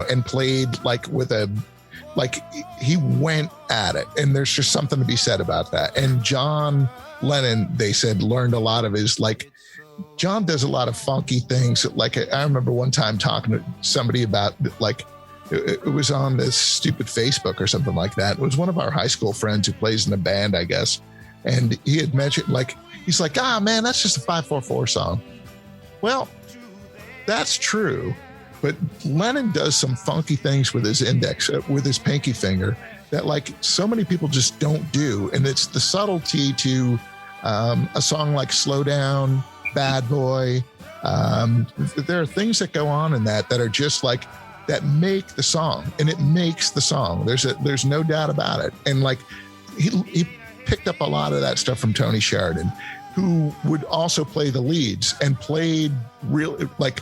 and played like he went at it, and there's just something to be said about that. And John Lennon, they said, learned a lot of his, like, John does a lot of funky things. Like I remember one time talking to somebody about, like, it was on this stupid Facebook or something like that. It was one of our high school friends who plays in a band, I guess. And he had mentioned, like, he's like, man, that's just a 544 song. Well, that's true. But Lennon does some funky things with his index, with his pinky finger, that like so many people just don't do. And it's the subtlety to a song like Slow Down, Bad Boy. There are things that go on in that are just like, that make the song, and it makes the song. There's no doubt about it. And like he picked up a lot of that stuff from Tony Sheridan, who would also play the leads and played really like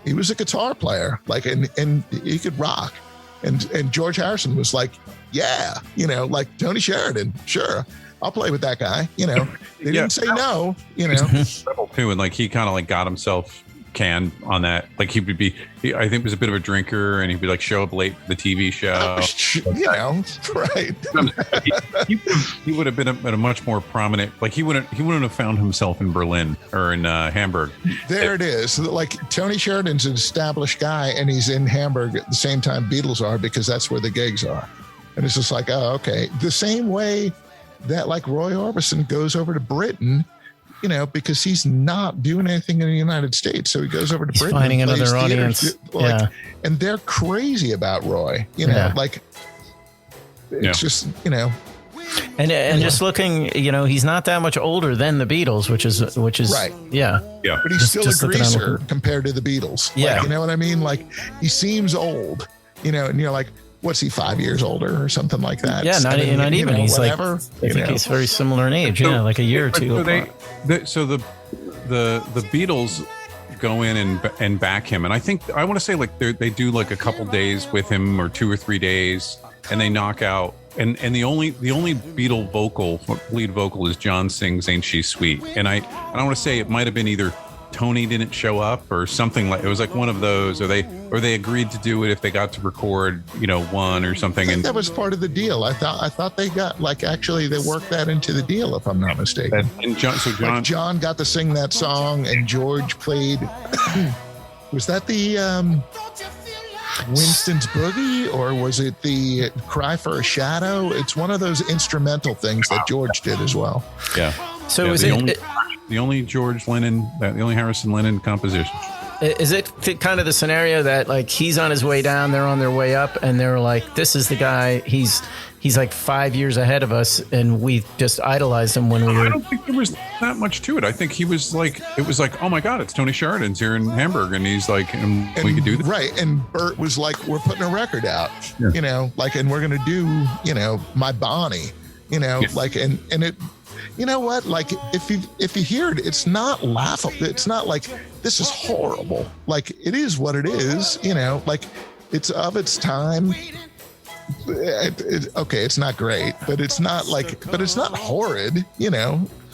he was a guitar player, like, and he could rock. And George Harrison was like, yeah, like Tony Sheridan, sure, I'll play with that guy. They didn't say no, too. And like, he kind of like got himself canned on that. Like he I think was a bit of a drinker, and he'd be like show up late for the TV show. Right. He would have been at a much more prominent, like he wouldn't have found himself in Berlin or in Hamburg. There it is. Like Tony Sheridan's an established guy, and he's in Hamburg at the same time Beatles are, because that's where the gigs are. And it's just like, oh, okay. The same way that like Roy Orbison goes over to Britain, because he's not doing anything in the United States. So he goes over to Britain. Finding another audience. And they're crazy about Roy, like it's just, And just looking, he's not that much older than the Beatles, which is right. Yeah. But he's still a greaser compared to the Beatles. Yeah. Like, you know what I mean? Like he seems old, and you're like, what's he, 5 years older or something like that? Yeah, not even. He's whatever, like, I think he's very similar in age. Yeah, like a year or two. So the Beatles go in and back him, and I want to say like they do like a couple days with him, or 2 or 3 days, and they knock out. And the only Beatle lead vocal is John sings "Ain't She Sweet," and I want to say it might have been either Tony didn't show up or something, like it was like one of those, or they agreed to do it if they got to record one or something. And that was part of the deal. I thought they got, like, actually they worked that into the deal, if I'm not mistaken. And John got to sing that song, and George played was that the Winston's Boogie, or was it the Cry for a Shadow? It's one of those instrumental things that George did as well. Yeah. So is the only George Lennon, the only Harrison Lennon composition. Is it kind of the scenario that like he's on his way down, they're on their way up, and they're like, this is the guy, he's like 5 years ahead of us, and we just idolized him when we were... I don't think there was that much to it. I think he was like, it was like, oh my God, it's Tony Sheridan's here in Hamburg, and he's like, and we could do this. Right, and Bert was like, we're putting a record out, like, and we're going to do, My Bonnie, like, and it... You know what? Like, if you hear it, it's not laughable. It's not like this is horrible. Like, it is what it is. Like, it's of its time. Okay, it's not great, but it's not like, but it's not horrid.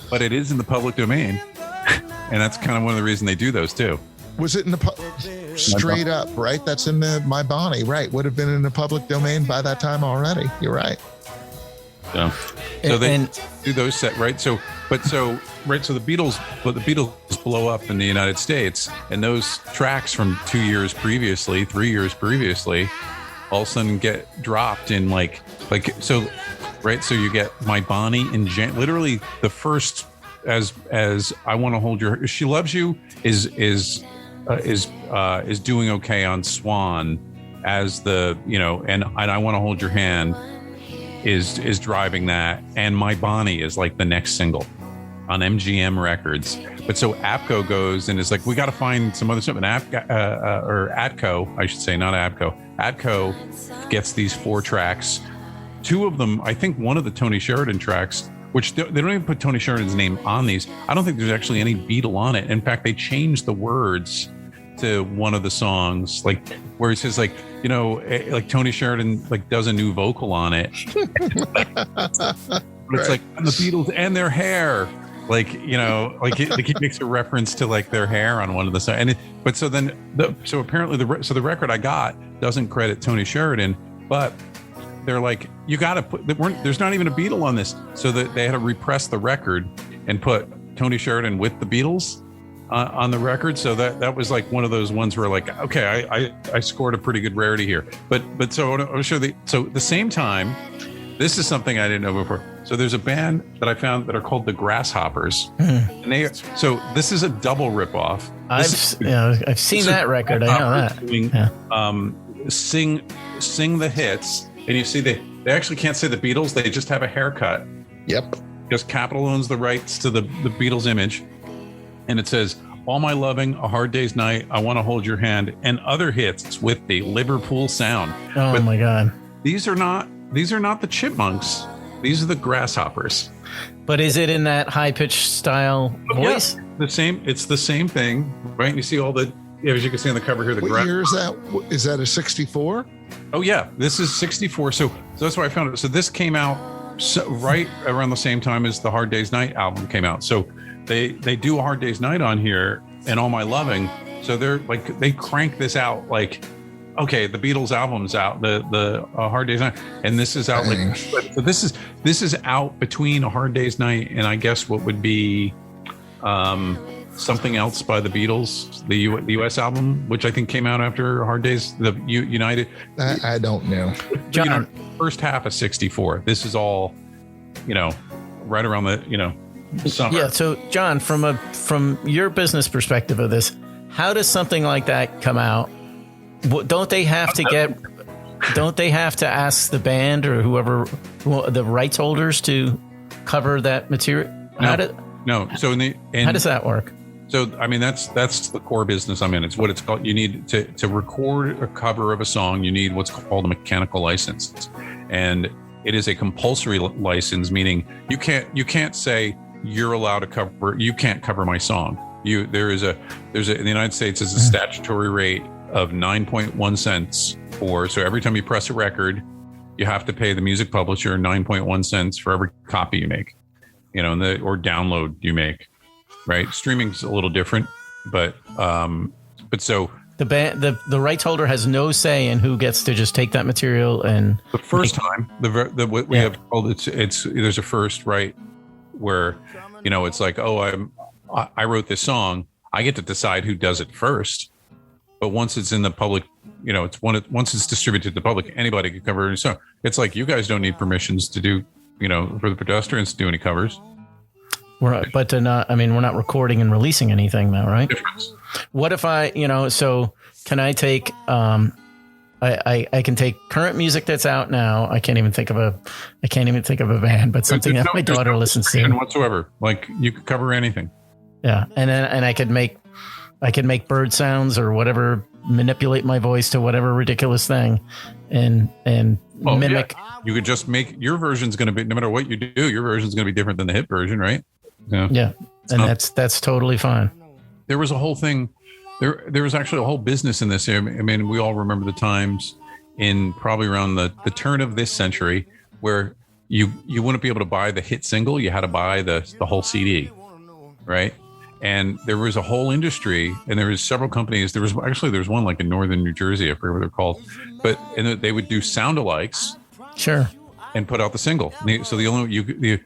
But it is in the public domain, and that's kind of one of the reasons they do those too. Was it in the straight up? Right, that's in the My Bonnie. Right, would have been in the public domain by that time already. You're right. Yeah. So they do those set, right? So the Beatles blow up in the United States, and those tracks from 2 years previously, 3 years previously, all of a sudden get dropped in like so, right? So you get My Bonnie in literally the first as I Want to Hold Your, She Loves You is doing okay on Swan, as the and I Want to Hold Your Hand is driving that, and My Bonnie is like the next single on MGM Records. But so APCO goes and is like, we got to find some other stuff. And ATCO, I should say, not APCO. ATCO gets these 4 tracks. 2 of them, I think one of the Tony Sheridan tracks, which they don't even put Tony Sheridan's name on these. I don't think there's actually any Beatle on it. In fact, they changed the words to one of the songs, like where he says, like, like Tony Sheridan like does a new vocal on it. But it's like, and the Beatles and their hair, like like he makes a reference to like their hair on one of the sides. But so then so apparently the record I got doesn't credit Tony Sheridan, but they're like, you got to put there's not even a Beatle on this, so that they had to repress the record and put Tony Sheridan with the Beatles on the record. So that was like one of those ones where like, okay, I scored a pretty good rarity here. But so I'll show the same time. This is something I didn't know before. So there's a band that I found that are called the Grasshoppers, and so this is a double ripoff. I've seen that record. I know that. Doing, sing the hits, and you see they actually can't say the Beatles. They just have a haircut. Yep. Because Capitol owns the rights to the Beatles image, and it says, "All My Loving," "A Hard Day's Night," "I Want to Hold Your Hand," and other hits with the Liverpool sound. Oh my God! These are not the Chipmunks. These are the Grasshoppers. But is it in that high pitched style voice? Yeah, the same. It's the same thing, right? And you see all the, as you can see on the cover here. What year is that? Is that a 64? Oh yeah, this is 64. So that's why I found it. So this came out right around the same time as the Hard Day's Night album came out. So they do a Hard Day's Night on here and All My Loving. So they're like, they crank this out like, okay, the Beatles album's out, the Hard Day's Night, and this is out like, so this is out between a Hard Day's Night and I guess what would be something else by the Beatles, the US album, which I think came out after Hard Days, the United. I don't know. John, first half of 64. This is all, right around the, summer. Yeah. So John, from your business perspective of this, how does something like that come out? Don't they have to ask the band or whoever, the rights holders, to cover that material? No. So how does that work? So I mean, that's the core business I'm in. It's what it's called. You need to record a cover of a song. You need what's called a mechanical license, and it is a compulsory license, meaning you can't say you're allowed to cover. You can't cover my song. There's in the United States is a statutory rate of 9.1 cents so every time you press a record, you have to pay the music publisher 9.1 cents for every copy you make, or download you make, right? Streaming's a little different, but so the rights holder has no say in who gets to just take that material. And the first time what we have called it's there's a first, right, where it's like, oh, I wrote this song, I get to decide who does it first. But once it's in the public, once it's distributed to the public, anybody can cover any song. It's like, you guys don't need permissions to do, for the pedestrians to do any covers. We're not recording and releasing anything though, right? Difference. What if so can I take, I can take current music that's out now. I can't even think of a band, but something that my daughter listens to. Whatsoever. Like, you could cover anything. Yeah. And I could make bird sounds or whatever, manipulate my voice to whatever ridiculous thing and mimic. Yeah. You could just make your version's going to be, no matter what you do, your version's going to be different than the hit version, right? Yeah. That's totally fine. There was a whole thing. There was actually a whole business in this. I mean, we all remember the times in probably around the turn of this century where you wouldn't be able to buy the hit single. You had to buy the whole CD, right? And there was a whole industry, and there was several companies. There was one like in northern New Jersey, I forget what they're called, and they would do sound-alikes, sure, and put out the single. So the only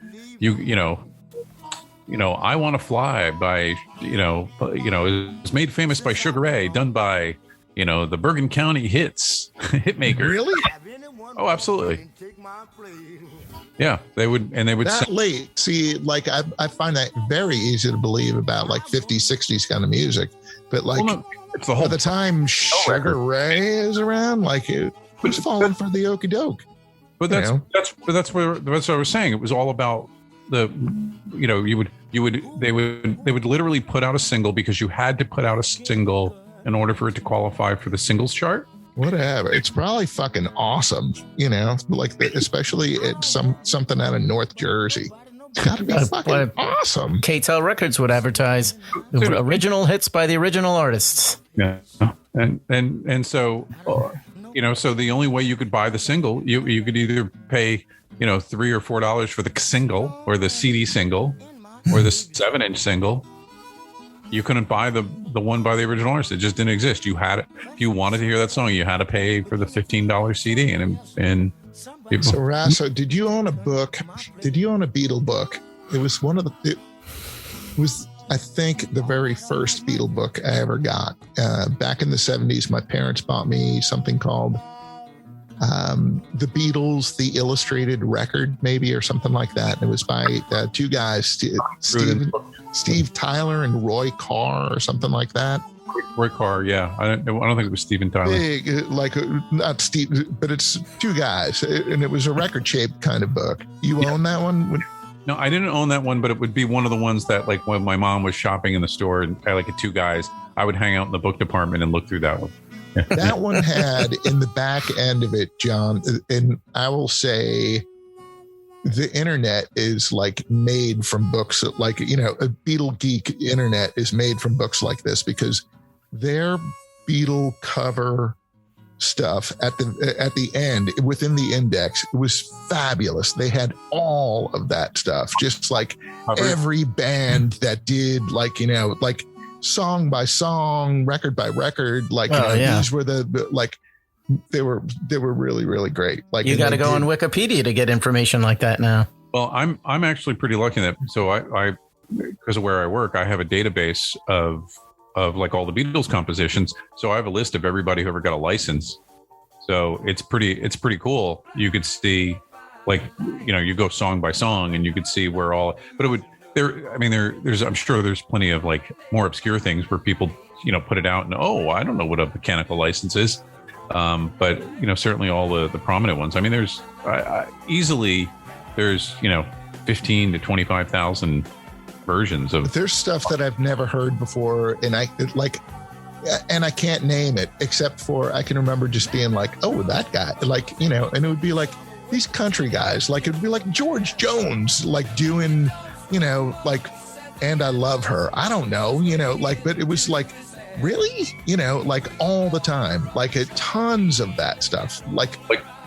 I Want to Fly by it was made famous by Sugar Ray, done by the Bergen County Hits hitmaker. Really? Oh, absolutely. Yeah, they would that late. See, like I find that very easy to believe about like 50s, 60s kind of music, but like it's the whole by the time Sugar Ray is around, like it's falling for the okie doke. But that's what I was saying. It was all about they would literally put out a single because you had to put out a single in order for it to qualify for the singles chart. Whatever. It's probably fucking awesome, like especially it's something out of North Jersey. It's got to be fucking awesome. KTEL Records would advertise the original hits by the original artists. Yeah, and so so the only way you could buy the single, you could either pay $3 or $4 for the single or the CD single, or the 7-inch single. You couldn't buy the one by the original artist. It just didn't exist. You had it. If you wanted to hear that song, you had to pay for the $15 CD. And people, So Rasso, did you own a book? Did you own a Beatle book? It was it was, I think, the very first Beatle book I ever got. Back in the 70s, my parents bought me something called The Beatles, the Illustrated Record, maybe, or something like that. And it was by two guys, Steve Tyler and Roy Carr, or something like that. Roy Carr, yeah. I don't think it was Steven Tyler. Big, like not Steve, but it's two guys, and it was a record-shaped kind of book. You own that one? No, I didn't own that one, but it would be one of the ones that, like, when my mom was shopping in the store and I like two guys, I would hang out in the book department and look through that one. That one had in the back end of it, John, and I will say the internet is like made from books, like, you know, a Beatle geek internet is made from books like this, because their Beatle cover stuff at the end within the index, it was fabulous. They had all of that stuff, just like every band that did, like, you know, like song by song, record by record, like, these were the like they were really, really great. Like, you got to go on Wikipedia to get information like that now. Well, I'm actually pretty lucky that, so I because of where I work, I have a database of like all the Beatles compositions. So I have a list of everybody who ever got a license. So it's pretty cool. You could see, like, you know, you go song by song and you could see where all, but it would there's I'm sure there's plenty of like more obscure things where people, you know, put it out and, oh, I don't know what a mechanical license is. But, you know, certainly all the prominent ones. I mean, there's easily, there's, you know, 15 to 25,000 versions of. There's stuff that I've never heard before, and I can't name it, except for I can remember just being like, oh, that guy, like, you know, and it would be like these country guys, like, it would be like George Jones, like doing, you know, like, And I Love Her. I don't know, you know, like, but it was like, really, you know, like all the time, like tons of that stuff, like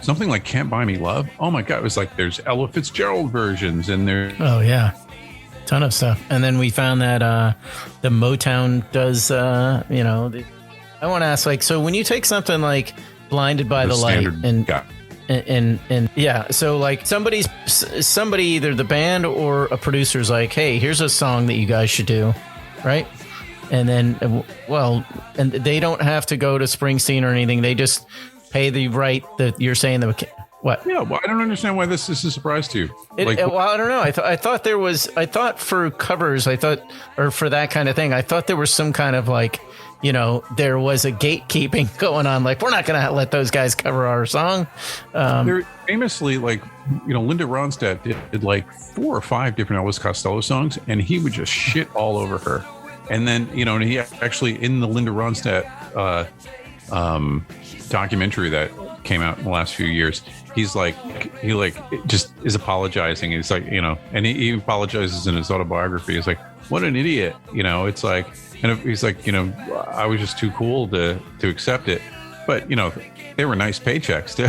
something like Can't Buy Me Love. Oh my God. It was like, there's Ella Fitzgerald versions and there. Oh yeah. Ton of stuff. And then we found that the Motown does, you know, I want to ask, like, so when you take something like Blinded by the Light and yeah, so like somebody, either the band or a producer's like, hey, here's a song that you guys should do, right? And then, well, and they don't have to go to Springsteen or anything. They just pay the right that you're saying the what? Yeah, well, I don't understand why this is a surprise to you. Well, I don't know. I thought for covers, or for that kind of thing, I thought there was some kind of like, you know, there was a gatekeeping going on. Like, we're not going to let those guys cover our song. They're famously, like, you know, Linda Ronstadt did like 4 or 5 different Elvis Costello songs, and he would just shit all over her. And then, you know, and he actually, in the Linda Ronstadt documentary that came out in the last few years, he just is apologizing. He's like, you know, and he apologizes in his autobiography. He's like, what an idiot, you know. It's like, and he's like, you know, I was just too cool to accept it. But, you know, they were nice paychecks too.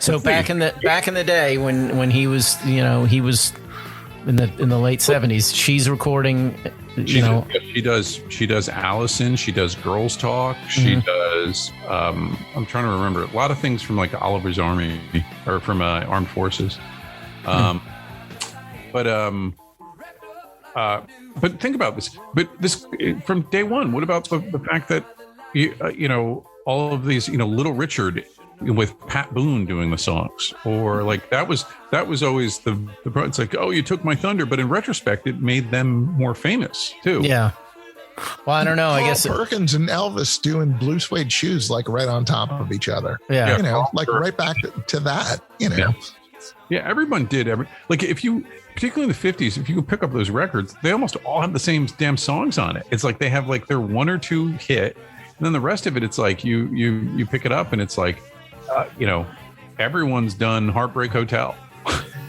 So back in the day when he was, you know, he was in the late 70s, she's recording, you know. She does Allison, she does Girls Talk, she does I'm trying to remember a lot of things from like Oliver's Army or from Armed Forces. But think about this. But this from day one. What about the fact that you know, all of these, you know, Little Richard with Pat Boone doing the songs, or like that was always the it's like, oh, you took my thunder, but in retrospect, it made them more famous too. Yeah. Well, I don't know. Carl I guess Perkins and Elvis doing Blue Suede Shoes like right on top of each other. Yeah. You know, like right back to that. You know. Yeah, everyone did. Like if you, particularly in the 50s, if you could pick up those records, they almost all have the same damn songs on it. It's like they have like their 1 or 2 hit, and then the rest of it, it's like you pick it up and it's like, you know, everyone's done Heartbreak Hotel.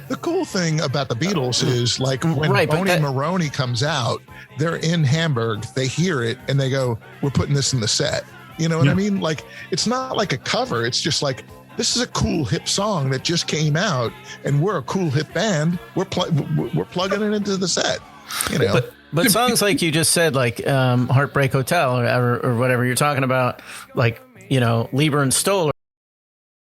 The cool thing about the Beatles is like when Boney Maroney comes out, they're in Hamburg, they hear it and they go, we're putting this in the set. You know what I mean? Like, it's not like a cover. It's just like, this is a cool hip song that just came out and we're a cool hip band. We're plugging it into the set. You know, But songs like you just said, like Heartbreak Hotel or whatever you're talking about, like, you know, Lieber and Stoller,